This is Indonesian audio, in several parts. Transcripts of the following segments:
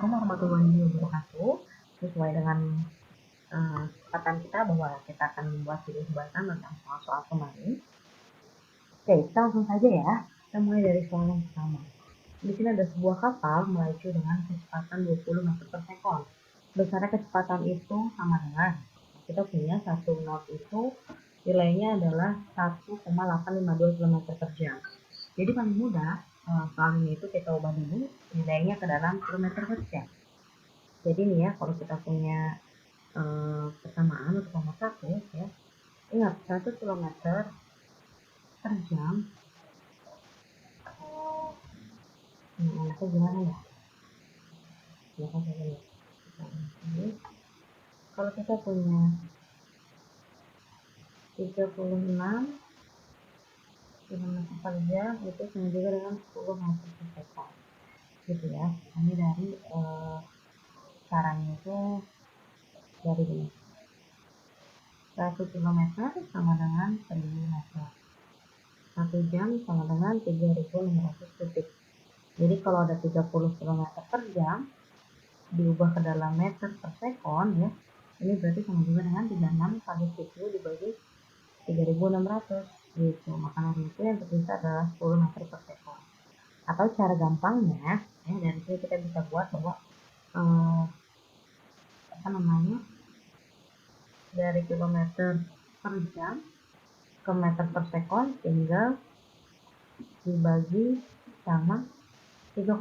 Assalamualaikum warahmatullahi wabarakatuh. Sesuai dengan kesepakatan kita bahwa kita akan membuat video pembahasan tentang soal-soal kemarin. Oke, kita langsung saja ya. Kita mulai dari soal yang pertama. Di sini ada sebuah kapal melaju dengan kecepatan 20 meter per sekon. Besarnya kecepatan itu sama dengan, kita punya satu knot itu nilainya adalah 1,852 km per jam. Jadi paling mudah soal ini itu kita ubah dulu nilainya ke dalam kilometer per jam. Jadi nih ya, kalau kita punya persamaan untuk nomor 1 ya, ingat 1 km per jam. Enaknya gimana ya? Kalau kita punya 36 km per jam itu sama juga dengan 10 meter per sekon gitu ya. Ini dari caranya itu dari ini, 1 km sama dengan 1000 meter, 1 jam sama dengan 3600 detik. Jadi kalau ada 30 km per jam diubah ke dalam meter per sekon ya, ini berarti sama juga dengan 36 kali 10 dibagi 3600 gitu. Maka itu yang tersisa adalah 10 meter per sekon. Atau cara gampangnya ya, dari sini kita bisa buat bahwa dari kilometer per jam ke meter per sekon tinggal dibagi sama 3,6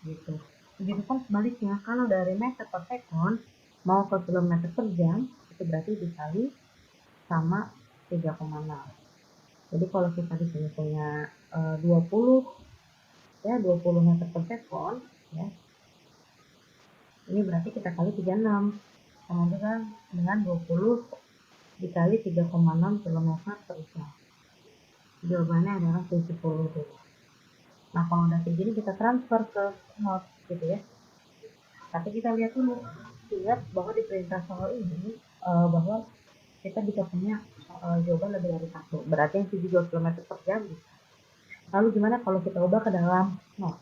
gitu. Begitupun sebaliknya, kalau dari meter per sekon mau ke kilometer per jam itu berarti dikali sama 3,6. Jadi kalau kita di sini punya 20 meter per sekon ya, ini berarti kita kali 36 sama dengan 20 dikali 3,6 km per jam. Jawabannya adalah 72. Nah kalau udah kayak gini kita transfer ke knot gitu ya. Tapi kita lihat dulu, ingat bahwa di perintah soal ini bahwa kita bisa punya jawaban lebih dari satu, berarti yang 72 km per jam. Lalu gimana kalau kita ubah ke dalam knot?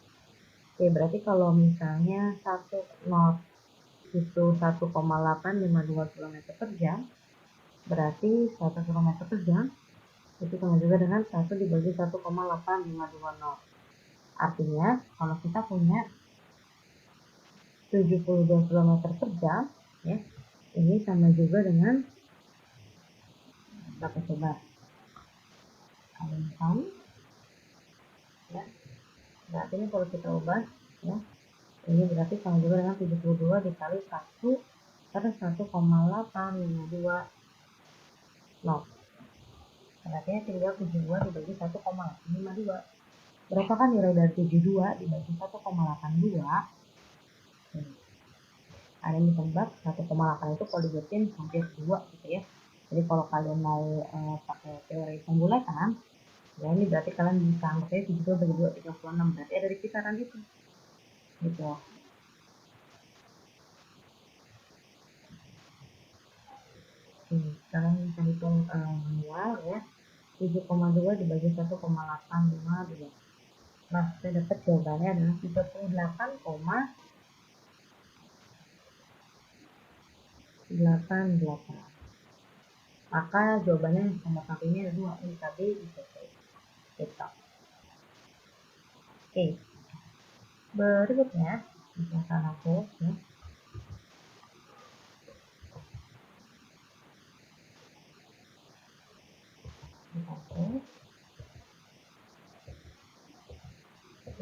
Oke, berarti kalau misalnya 1 knot itu 1,852 km per jam, berarti 1 km per jam itu sama juga dengan 1 dibagi 1,852 knot. Artinya kalau kita punya 72 km per jam ya, ini sama juga dengan berapa coba? Kalikan ya. Berarti ini kalau kita ubah ya, ini berarti sama juga dengan 72 dikali 1 per 1,852 knot. Berarti tinggal 72 dibagi 1,852. Berapa kan nilai dari 72 dibagi 1,82? Ada yang bisa nebak 1,8 itu kalau dibuatin hampir 2 gitu ya. Jadi kalau kalian mau pakai teori pembulatan ya, ini berarti kalian bisa anggapnya 72 bagi 2 36, berarti ada di kisaran itu gitu. Kalian bisa hitung manual ya, 7,2 dibagi 1,852. Nah saya dapat jawabannya adalah 38,88. Maka jawabannya nomor satu ini ada 2, ini tadi ICT gitu. Oke, berikutnya misalkan aku ya,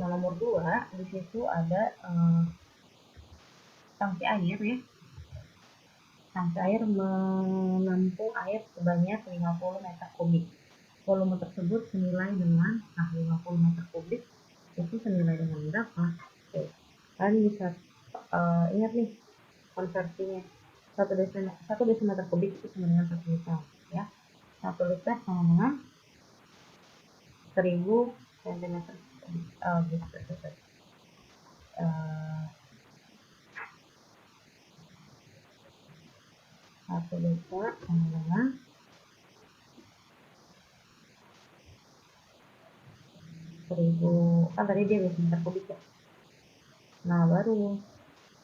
nah nomor 2 di situ ada tangki air ya. Tangki air menampung air sebanyak 50 meter kubik. Volume tersebut senilai dengan 50 meter kubik itu senilai dengan berapa? Oke, kalian bisa ingat nih konversinya. 1 desimeter kubik itu sama dengan 1 liter ya. 1 liter sama dengan 1000 cm kubik. 1 liter sama dengan 1000, kan tadi dia desimeter kubik ya. Nah baru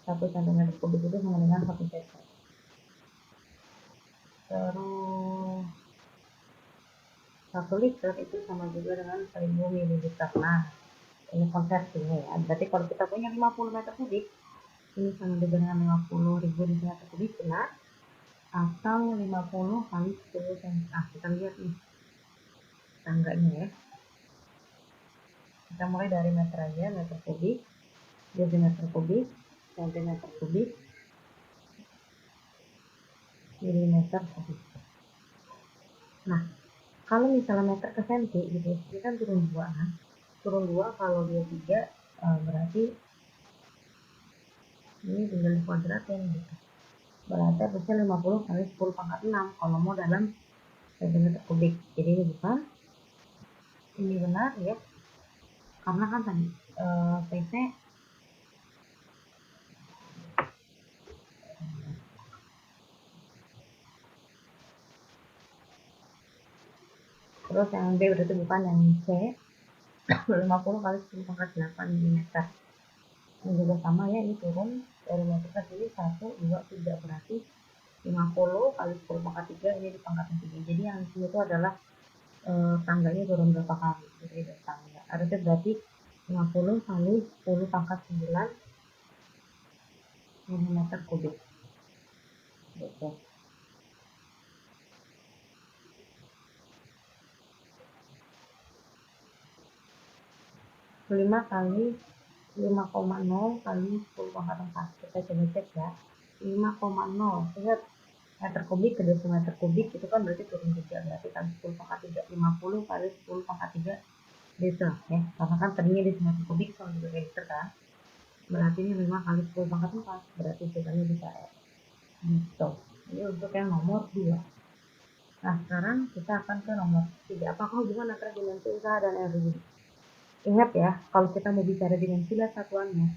1 cm kubik itu sama dengan 1 cc. Terus 1 liter itu sama juga dengan 1000 ml. Nah, ini konversinya ya. Berarti kalau kita punya 50 meter kubik, ini sama juga dengan 50.000 meter kubik, benar? Atau 50 kali 10 cm. Kita lihat nih tangganya ya. Kita mulai dari meter aja, meter kubik, desimeter kubik, sentimeter kubik, milimeter kubik. Nah, kalau misalnya meter ke senti gitu, ini kan turun 2 kan? Turun 2 kalau dia 3 berarti ini tinggal dikuadratin gitu. Berarti harusnya 50 kali 10 pangkat 6 kalau mau dalam centimeter kubik. Jadi ini bukan, ini benar ya, karena kan tadi cc terus yang B berarti bukan, yang C 50 kali 10 pangkat 8 mm. Ini juga sama ya, ini turun dari meter ke sini 1, 2, 3, berarti 50 kali 10 pangkat 3 ini di pangkat 3. Jadi yang di sini itu adalah tangganya turun berapa kali, jadi tangga. Harusnya berarti 50 kali 10 pangkat 9 mm kubik. Gitu. 5 kali 5,0 kali 10 pangkat 4. Kita coba cek ya. 5,0. Ingat, meter kubik ke desimeter kubik itu kan berarti turun 3. Berarti kali 10 pangkat 3. 50 kali 10 pangkat 3 liter ya. Karena kan tadinya desimeter kubik sama juga kayak liter kan. Berarti ini 5 kali 10 pangkat 4. Berarti jawabannya bisa ya. Gitu. Ini untuk yang nomor 2. Nah, sekarang kita akan ke nomor 3. Apakah hubungan antara dimensi usaha dan energi? Ingat ya, kalau kita mau bicara dimensi lihat satuannya.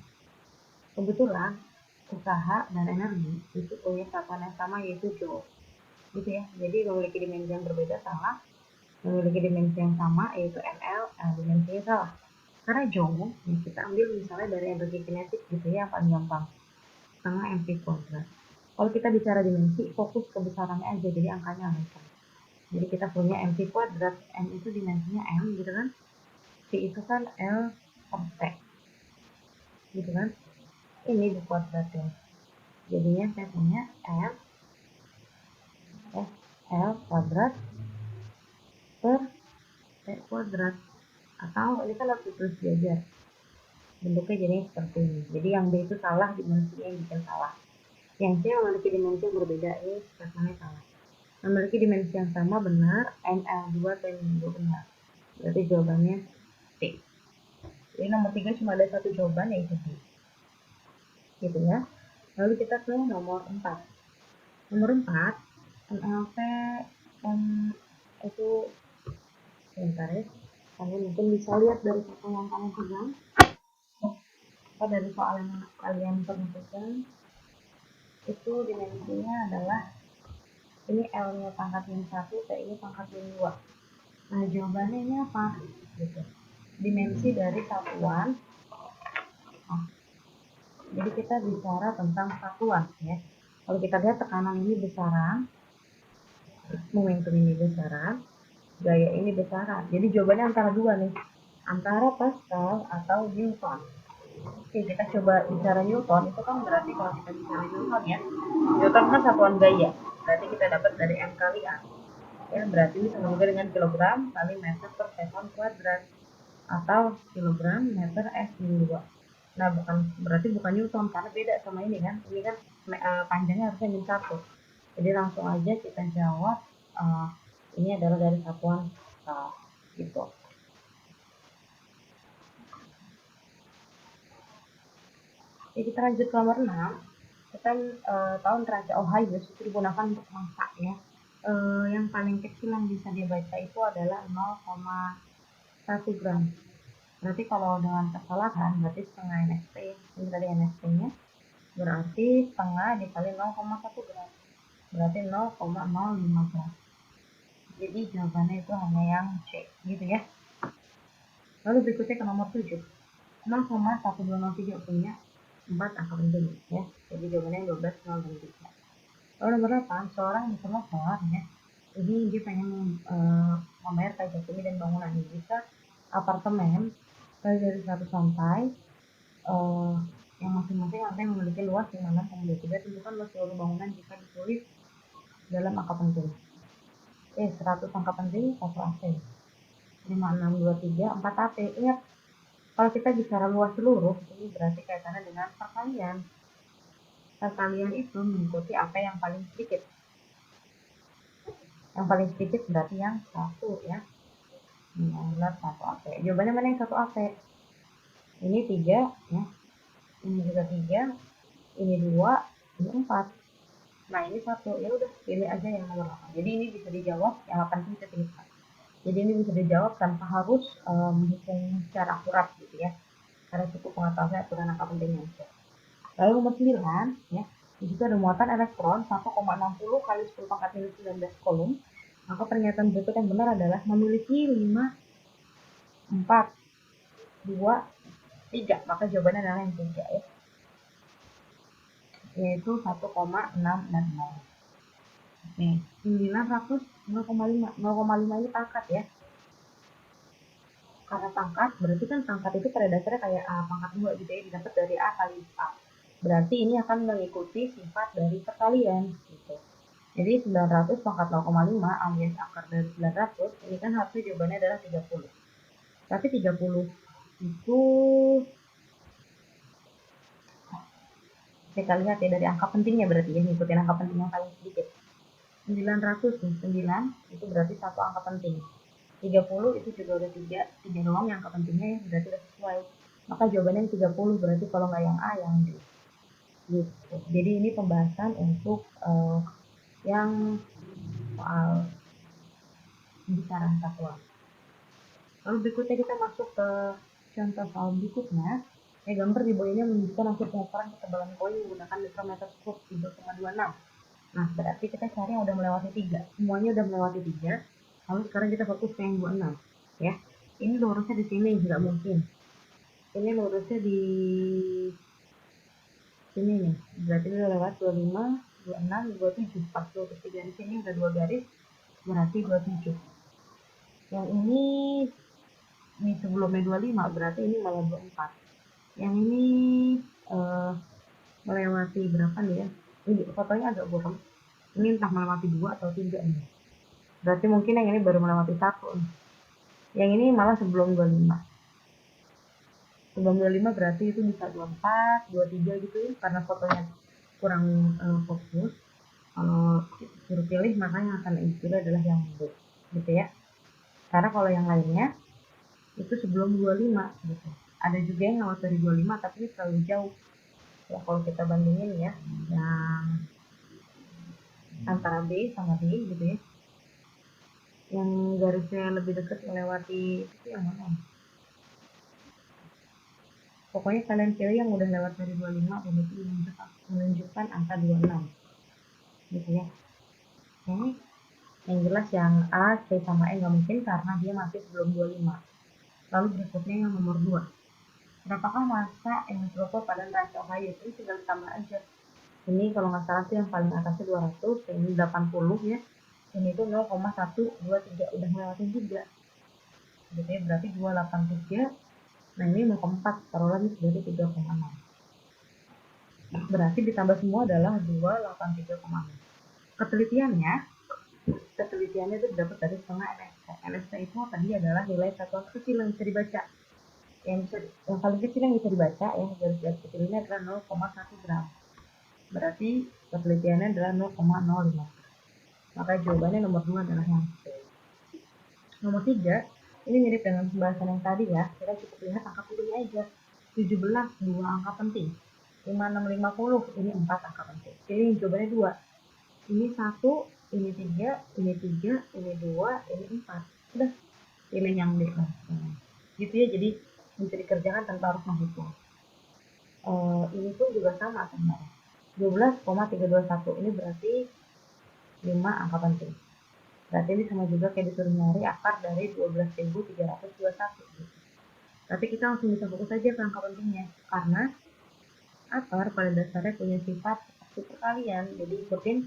Kebetulan usaha dan energi itu punya satuan yang sama, yaitu joule. Gitu ya. Jadi memiliki dimensi yang berbeda salah, memiliki dimensi yang sama yaitu ml, dimensinya salah. Karena joule ya, kita ambil misalnya dari energi kinetik gitu ya, yang paling gampang, setengah mv kuadrat. Kalau kita bicara dimensi, fokus ke besarannya aja, jadi angkanya alihkan. Jadi kita punya mv kuadrat, m itu dimensinya m gitu kan, v itu kan l per t gitu kan, ini dikuadratin. Jadinya saya punya m l kuadrat per t kuadrat, atau ini kan harus ditulis aja bentuknya jadi seperti ini. Jadi yang B itu salah, dimensinya yang bikin salah. Yang C memiliki dimensi yang berbeda, ini statementnya salah. Memiliki dimensi yang sama benar, ml2 T-2 benar. Berarti jawabannya C. Jadi nomor 3 cuma ada satu jawaban, yaitu D. Gitu ya. Lalu kita ke nomor 4. Nomor 4, MLT itu sebentar ya. Kalian mungkin bisa lihat dari foto yang kalian pegang, atau dari soal yang kalian pernah pegang. Itu dimensinya adalah ini L-nya pangkat min 1, T ini pangkat min 2. Nah, jawabannya ini apa? Gitu. Dimensi dari satuan. Nah, jadi kita bicara tentang satuan ya. Kalau kita lihat tekanan ini besaran, momentum ini besaran, gaya ini besaran. Jadi jawabannya antara dua nih, antara Pascal atau Newton. Oke, kita coba bicara Newton. Itu kan berarti kalau kita bicara Newton ya, Newton kan satuan gaya, berarti kita dapat dari M kali A ya, berarti ini sama juga dengan kilogram kali meter per sekon kuadrat atau kilogram meter S-2. Nah, berarti bukan Newton, karena beda sama ini kan. Ini kan panjangnya harusnya min 1. Jadi langsung aja kita jawab ini adalah dari satuan gitu. Oke, kita lanjut ke nomor 6. Kita tahu neraca Ohio itu digunakan untuk masak ya. Yang paling kecil yang bisa dibaca itu adalah 0,1 gram. Berarti kalau dengan kesalahan berarti setengah NSP. Ini tadi NSP-nya. Berarti setengah dikali 0,1 gram. Berarti 0,05 gram. Jadi jawabannya itu hanya yang C gitu ya. Lalu berikutnya ke nomor 7. 0,1203 punya 4 angka penting ya. Jadi jawabannya 12, 0, dan 3. Lalu nomor 8, seorang developer ya. Ini dia pengen membayar pajak bumi dan bangunan. Bisa apartemen dari 100 lantai yang masing-masing lantai memiliki luas 56,23. Tentukan luas seluruh bangunan jika ditulis dalam angka penting. 100 angka penting, 1 AC. 5623, 4 AC. Ingat, kalau kita bicara luas seluruh, ini berarti kaitannya dengan perkalian. Perkalian itu mengikuti apa yang paling sedikit. Yang paling sedikit berarti yang 1 ya. Benar, 1 AC. Jawabannya mana yang 1 AC? Ini 3 ya. Ini juga 3. Ini 2, ini 4. Nah, ini 1. Ya udah, pilih aja yang nomor 8. Jadi ini bisa dijawab, yang 8 itu bisa pilih 4. Jadi ini bisa dijawab tanpa harus menghitung secara akurat gitu ya. Karena cukup mengetahui aturan angka pentingnya aja. Lalu nomor 9 ya. Di situ ada muatan elektron 1,60 kali 10 pangkat minus 19 kolom. Maka pernyataan berikut yang benar adalah memiliki 5, 4, 2, 3. Maka jawabannya adalah yang 3 ya. Yaitu 1,660. Oke, 900 0,5. 0,5 ini pangkat ya. Karena pangkat, berarti kan pangkat itu pada dasarnya kayak A pangkat 2 gitu ya, didapat dari A kali A. Berarti ini akan mengikuti sifat dari perkalian gitu. Jadi 900 pangkat 0,5 alias akar dari 900, ini kan harusnya jawabannya adalah 30. Tapi 30 itu kita lihat ya dari angka pentingnya, berarti ya ngikutin angka penting yang paling sedikit. 900 nih, 9 itu berarti satu angka penting. 30 itu juga udah 3 doang yang angka pentingnya ya, berarti udah sesuai. Maka jawabannya 30, berarti kalau nggak yang A yang D. Gitu. Jadi ini pembahasan untuk yang soal bicara satuan. Lalu berikutnya kita masuk ke contoh soal berikutnya. Gambar di bawah ini menunjukkan hasil pengukuran ketebalan koin menggunakan mikrometer scope 3,26. Nah, berarti kita cari yang udah melewati 3. Semuanya udah melewati 3. Lalu sekarang kita fokus ke yang 26 ya. Ini lurusnya di sini, nggak mungkin. Ini lurusnya di sini nih. Berarti udah lewat 25, 26, 27, 40 ke 3 di sini udah 2 garis, berarti 27. Yang ini sebelumnya 25, berarti ini malah 24. Yang ini melewati berapa nih ya? Ini fotonya agak boros. Ini entah melewati 2 atau 3 nih. Berarti mungkin yang ini baru melewati 1 nih. Yang ini malah sebelum 25. Sebelum 25 berarti itu bisa 24, 23 gitu ya. Karena fotonya kurang fokus. Kalau suruh pilih, maka yang akan dipilih adalah yang B. Gitu ya. Karena kalau yang lainnya itu sebelum 25 gitu. Ada juga yang lewat dari 25 tapi ini terlalu jauh. Ya kalau kita bandingin ya, yang antara B sama D gitu ya. Yang garisnya lebih dekat melewati itu yang mana? Pokoknya kalian pilih yang udah lewat dari 25 dan itu menunjukkan angka 26. Gitu ya. Oke. Yang jelas yang A, C sama E nggak mungkin karena dia masih sebelum 25. Lalu berikutnya yang nomor 2. Berapakah massa elektropo pada neraca Ohio? Ini tinggal ditambah aja. Ini kalau nggak salah tuh yang paling atasnya 200, yang ini 80 ya. Ini tuh 0,123, udah ngelewatin 3. Gitu ya, berarti 283. Nah ini 0,4, taruhlah ini berarti 3,6. Berarti ditambah semua adalah 283,6. Ketelitiannya itu dapat dari setengah LST. LST itu tadi adalah nilai satuan kecil yang bisa dibaca. Yang paling kecil yang bisa dibaca ya, garis kecil ini adalah 0,1 gram. Berarti ketelitiannya adalah 0,05. Maka jawabannya nomor 2 adalah yang C. Nomor 3, ini mirip dengan pembahasan yang tadi ya. Kita cukup lihat angka pentingnya aja. 17, 2 angka penting. 5650, ini 4 angka penting. Pilih jawabannya 2. Ini 1, ini 3, ini 3, ini 2, ini 4. Udah, pilih yang D. Gitu ya, jadi bisa dikerjakan tanpa harus menghitung. Ini pun juga sama sebenarnya. 12,321, ini berarti 5 angka penting. Berarti ini sama juga kayak disuruh nyari akar dari 12.321 gitu. Tapi kita langsung bisa fokus aja ke angka pentingnya, karena akar pada dasarnya punya sifat seperti perkalian, jadi ikutin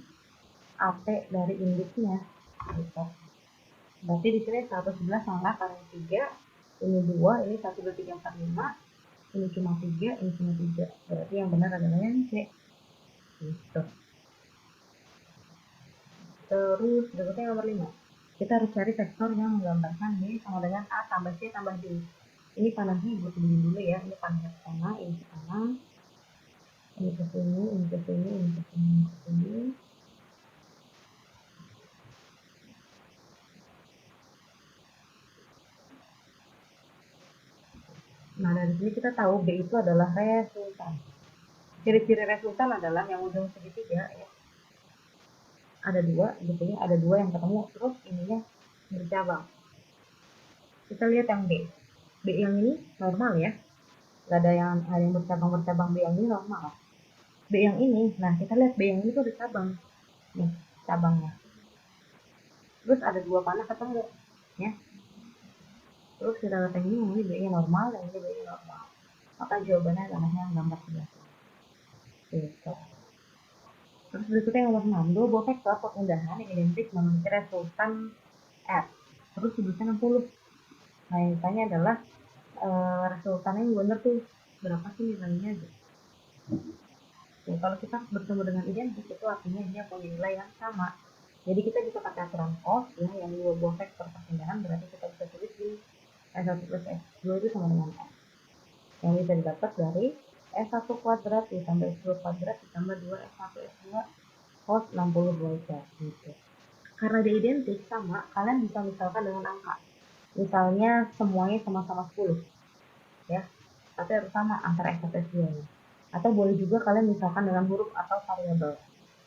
AT dari induknya gitu. Berarti di sini 111 sama akar yang 3, ini 2, ini 1, 2, 3, 4, 5, ini cuma 3, ini cuma 3. Berarti yang benar adalah yang C. Gitu. Terus berikutnya yang nomor 5. Kita harus cari vektor yang menggambarkan B sama dengan A tambah C tambah D. Ini panahnya buat begini dulu ya. Ini panahnya ke sana, ini ke sana, ini ke sini, ini ke sini, ini ke sini, ini ke sini. Nah, dari sini kita tahu B itu adalah resultan. Ciri-ciri resultan adalah yang ujung segitiga ya. Ada dua, gitu ya. Ada dua yang ketemu, terus ininya bercabang. Kita lihat yang B. B yang ini normal ya. Gak ada yang bercabang-bercabang. B yang ini normal. B yang ini, nah kita lihat B yang ini tuh ada cabang. Nih, cabangnya. Terus ada dua panah ketemu, ya. Terus kita lihat yang ini B-nya normal, dan ini B-nya normal. Maka jawabannya adalah yang gambar sebelah sini. Gitu. Terus berikutnya yang nomor 6, dua buah vektor perpindahan yang identik memiliki resultan F. Terus sudutnya 60. Nah, yang ditanya adalah resultannya yang benar tuh berapa sih nilainya gitu. Ya, kalau kita bertemu dengan identik itu artinya dia punya nilai yang sama. Jadi kita bisa pakai aturan cos ya, yang dua buah vektor perpindahan berarti kita bisa tulis di S1 plus S2 itu sama dengan S. Yang bisa didapat dari S1 kuadrat ditambah S2 kuadrat ditambah 2 S1 S2 cos 60 derajat gitu. Karena dia identik sama, kalian bisa misalkan dengan angka. Misalnya semuanya sama-sama 10 ya, tapi harus sama antara S1 S2 nya. Atau boleh juga kalian misalkan dengan huruf atau variabel,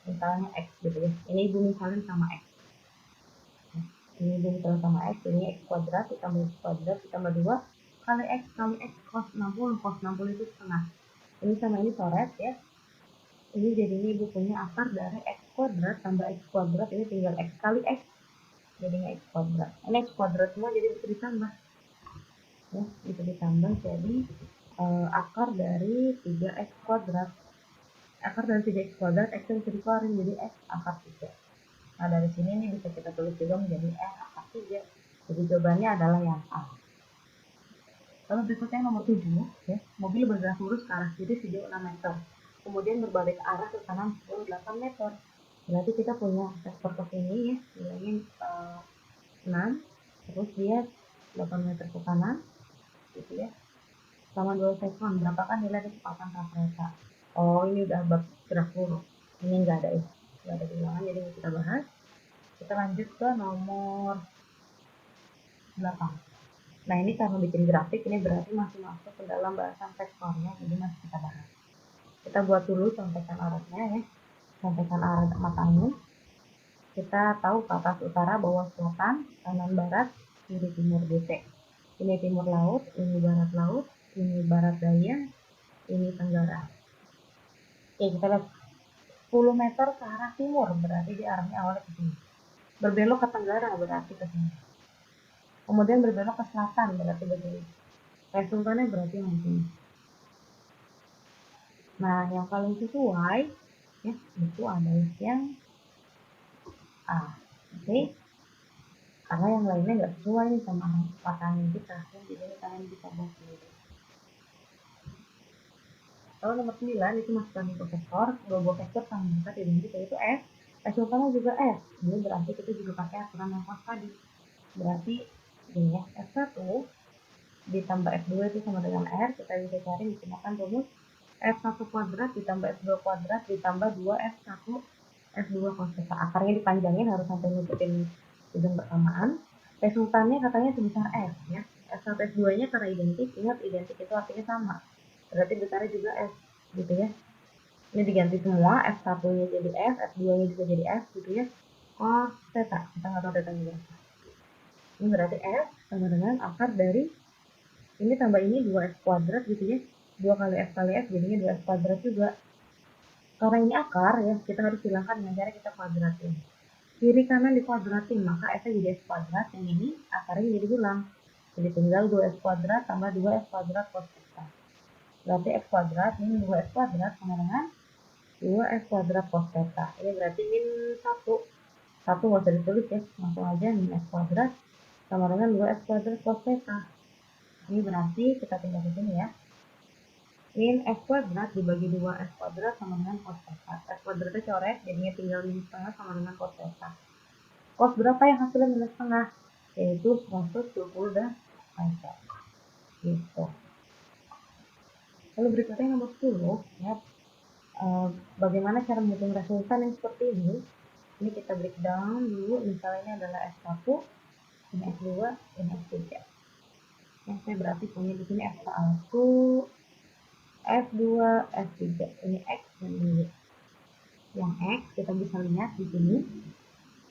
misalnya X gitu ya. Ini ibu misalnya sama X, ini ibu misalnya sama X, ini X kuadrat ditambah X kuadrat ditambah 2 kali X cos 60 itu setengah. Ini sama ini coret ya. Ini jadinya ibu punya akar dari X kuadrat tambah X kuadrat, ini tinggal X kali X, jadinya X kuadrat. Ini X kuadrat semua jadi bisa ditambah ya, bisa ditambah jadi akar dari 3x kuadrat. Akar dari 3x kuadrat, x bisa dikeluarin jadi x akar 3. Nah, dari sini ini bisa kita tulis juga menjadi x akar 3. Jadi jawabannya adalah yang A. Lalu berikutnya nomor 7 ya, mobil bergerak lurus ke arah kiri sejauh 6 meter. Kemudian berbalik arah ke kanan sejauh 8 meter. Berarti kita punya vektor ke sini ya, nilainya 6, terus dia 8 meter ke kanan gitu ya. Selama 2 sekon, berapakah nilai kecepatan kereta? Oh, ini udah bab gerak lurus. Ini enggak ada ya, enggak ada bilangan, jadi kita bahas. Kita lanjut ke nomor 8. Nah, ini karena bikin grafik, ini berarti masih masuk ke dalam bahasan vektornya, jadi masih kita bahas. Kita buat dulu contekan arahnya ya, contekan arah mata angin. Kita tahu ke atas utara, bawah selatan, kanan barat, kiri timur DC. Ini timur laut, ini barat laut, ini barat daya, ini tenggara. Oke, kita lihat 10 meter ke arah timur, berarti di arahnya awalnya ke sini. Berbelok ke tenggara, berarti ke sini. Kemudian berbelok ke selatan, berarti begini. Resultannya berarti yang sini. Nah, yang paling sesuai ya, itu adalah yang A. Oke. Karena yang lainnya nggak sesuai sama pasangan kita, jadi kalian bisa buat sendiri. Lalu nomor 9 itu masukkan ke vektor, dua buah vektor sama dekat identik yaitu S. Resultannya juga S. Ini berarti kita juga pakai aturan yang pas tadi. Berarti ini ya, S1 ditambah S2 itu sama dengan R. Kita bisa cari menggunakan rumus F1 kuadrat ditambah S2 kuadrat ditambah 2F1 S2 cos theta. Akarnya dipanjangin harus sampai ngikutin ujung bersamaan. Resultannya katanya sebesar S ya. S1 S2 nya karena identik, ingat identik itu artinya sama, berarti besarnya juga S gitu ya. Ini diganti semua, F1 nya jadi S, F2 nya juga jadi S gitu ya, cos theta, kita nggak tahu theta nya berapa. Ini berarti S sama dengan akar dari ini tambah ini 2S kuadrat gitu ya, 2 kali S kali S jadinya 2S kuadrat juga. Karena ini akar ya, kita harus hilangkan dengan cara kita kuadratin. Kiri kanan dikuadratin, maka S nya jadi S kuadrat, yang ini akarnya jadi hilang. Jadi tinggal 2S kuadrat tambah 2S kuadrat cos theta. Berarti X kuadrat min 2X kuadrat sama dengan 2X kuadrat cos theta. Ini berarti min 1. 1 nggak usah ditulis ya, langsung aja min X kuadrat sama dengan 2X kuadrat cos theta. Ini berarti kita tinggal di sini ya. Min X kuadrat dibagi 2X kuadrat sama dengan cos theta. X kuadratnya coret, jadinya tinggal min setengah sama dengan cos theta. Cos berapa yang hasilnya minus setengah? Yaitu 120 dan derajat. Gitu. Lalu berikutnya nomor 10 ya. Bagaimana cara menghitung resultan yang seperti ini? Ini kita breakdown dulu. Misalnya ini adalah S1, ini S2, ini S3. Yang saya berarti punya di sini S1, S2, S3. Ini X dan ini Y. Yang X kita bisa lihat di sini.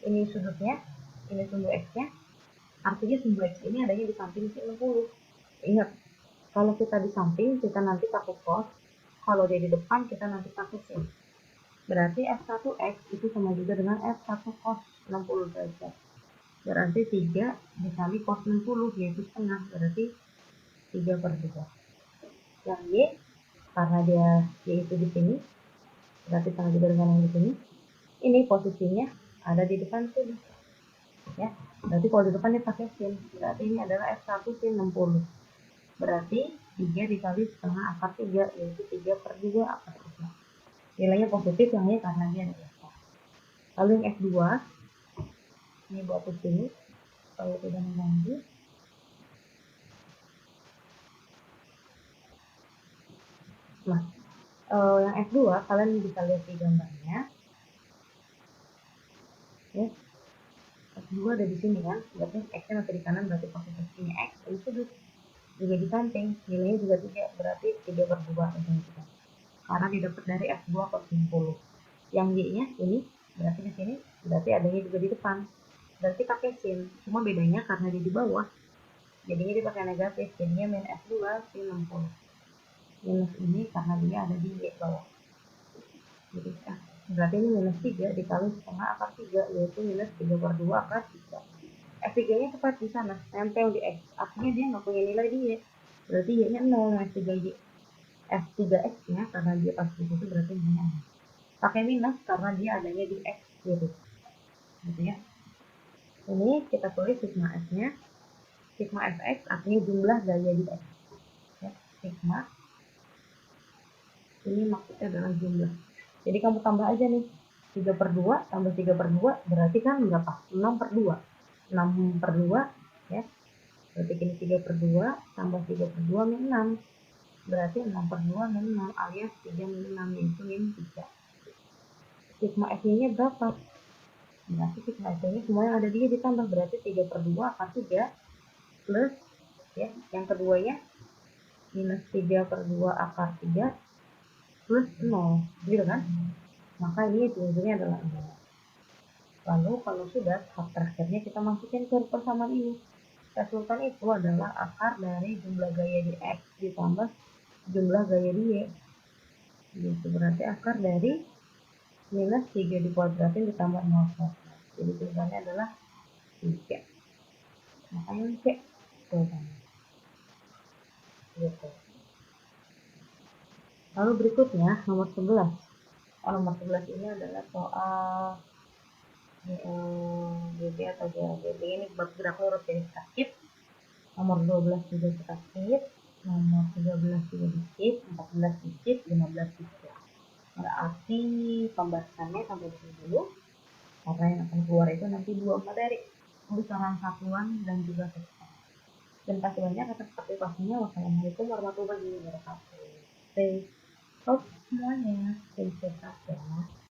Ini sudutnya, ini sumbu X-nya. Artinya sumbu X ini adanya di samping si 60. Ingat, kalau kita di samping kita nanti pakai cos, kalau dia di depan kita nanti pakai sin. Berarti F1X itu sama juga dengan F1 cos 60 derajat. Berarti 3 dikali cos 60 yaitu setengah, berarti 3/2. Yang Y karena dia yaitu di sini, berarti sama juga dengan yang di sini. Ini posisinya ada di depan sini. Ya, berarti kalau di depan dia pakai sin, berarti ini adalah F1 sin 60. Berarti 3 dikali setengah akar 3 yaitu 3/2 akar 3. Nilainya positif yang Y karena dia ada F. Lalu yang F2 ini buat di sini supaya tidak mengganggu. Nah, yang F2 kalian bisa lihat di gambarnya. Ya. F2 ada di sini kan, berarti X-nya masih di kanan, berarti positif. Ini X, ini sudut. Juga di samping, nilainya juga 3, berarti 3/2 gitu. Karena didapat dari F2 cos 60. Yang Y-nya ini, berarti di sini, berarti adanya juga di depan. Berarti pakai sin, cuma bedanya karena dia di bawah. Jadinya dia pakai negatif, jadinya min F2 sin 60. Minus ini karena dia ada di Y bawah. Jadi berarti ini minus 3 dikali setengah akar 3 yaitu minus 3/2 akar 3. F3 nya tepat di sana, nempel di X, artinya dia nggak punya nilai di Y, berarti Y nya 0 F3Y. F3X nya karena dia pas di situ berarti nilainya 0. Pakai minus karena dia adanya di X gitu ya. Ini kita tulis sigma F nya, sigma Fx artinya jumlah gaya di X ya. Sigma ini maksudnya adalah jumlah. Jadi kamu tambah aja nih, 3/2 tambah 3/2 berarti kan berapa? 6/2. 6/2 ya. Berarti ini 3/2 tambah 3/2 min 6. Berarti 6/2 min 6 alias 3 min 6 yaitu min 3. Sigma F-nya berapa? Berarti sigma F-nya semua yang ada dia ditambah, berarti 3/2 akar 3 plus ya, yang keduanya minus 3/2 akar 3 plus 0, gitu kan? Maka ini ujung-ujungnya adalah 0. Lalu kalau sudah, tahap terakhirnya kita masukin ke persamaan ini. Resultan itu adalah akar dari jumlah gaya di X ditambah jumlah gaya di Y. Gitu, berarti akar dari minus 3 dikuadratin ditambah 0 kuadrat. Jadi jawabannya adalah 3. Makanya C jawabannya. Gitu. Lalu berikutnya nomor 11. Nomor 11 ini adalah soal GB atau GLBB. Ini bab gerak lurus jadi skip. Nomor 12 juga kita skip, nomor 13 juga di skip, 14 di skip, 15 di skip. Berarti pembahasannya sampai di sini dulu. Karena yang akan keluar itu nanti 2 materi, urusan satuan dan juga sesama. Dan kasih banyak atas partisipasinya. Wassalamualaikum warahmatullahi wabarakatuh. Stay safe semuanya, stay safe ya.